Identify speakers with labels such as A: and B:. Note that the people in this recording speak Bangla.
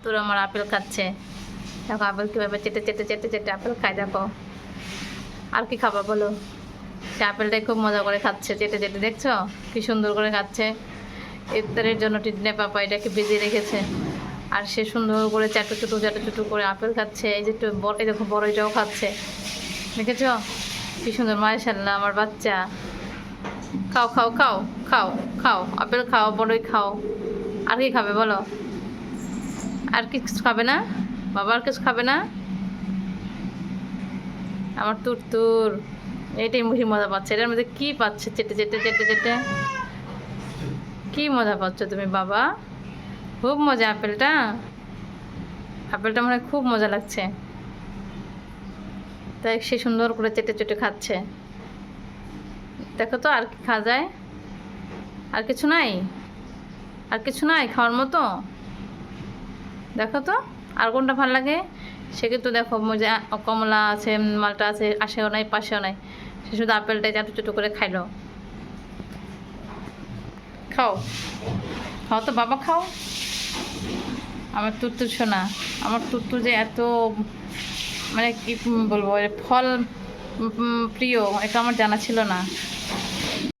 A: তোর আমার আপেল খাচ্ছে। দেখো আপেল কীভাবে চেটে চেটে চেটে চেটে আপেল খায়। দেখো আর কি খাবা বলো। সে আপেলটাই খুব মজা করে খাচ্ছে চেটে চেটে, দেখছো কি সুন্দর করে খাচ্ছে। ইফতারের জন্য টিটনে পাপা এটাকে ভিজিয়ে রেখেছে, আর সে সুন্দর করে চাটু চুটু করে আপেল খাচ্ছে। এই যে একটু বড়, এই দেখো বড় এটাও খাচ্ছে, দেখেছ কি সুন্দর। মাশাআল্লাহ আমার বাচ্চা। খাও খাও খাও খাও খাও, আপেল খাও, বড়ই খাও। আর কি খাবে বলো? আর কিছু খাবে না? বাবা আর কিছু খাবে না? আমার তুর এটাই মুখে মজা পাচ্ছে। এটার মধ্যে কি পাচ্ছে? চেটে চেটে চেটে চেটে কি মজা পাচ্ছ তুমি বাবা? খুব মজা আপেলটা। আপেলটা মনে হয় খুব মজা লাগছে, তাই সে সুন্দর করে চেটে চেটে খাচ্ছে। দেখো তো আর কি খাওয়া যায়? আর কিছু নাই? আর কিছু নাই খাওয়ার মতো? দেখো তো আর কোনটা ভালো লাগে। সে কিন্তু দেখো মজা, কমলা আছে, মালটা আছে, আশেও নাই পাশেও নাই, সে শুধু আপেলটাই চাটু চুটু করে খাইলো। খাও খাও তো বাবা খাও। আমার তুত্তুর সোনা, আমার তুত্তুর যে এত মানে কি বলবো, ফল প্রিয়, এটা আমার জানা ছিল না।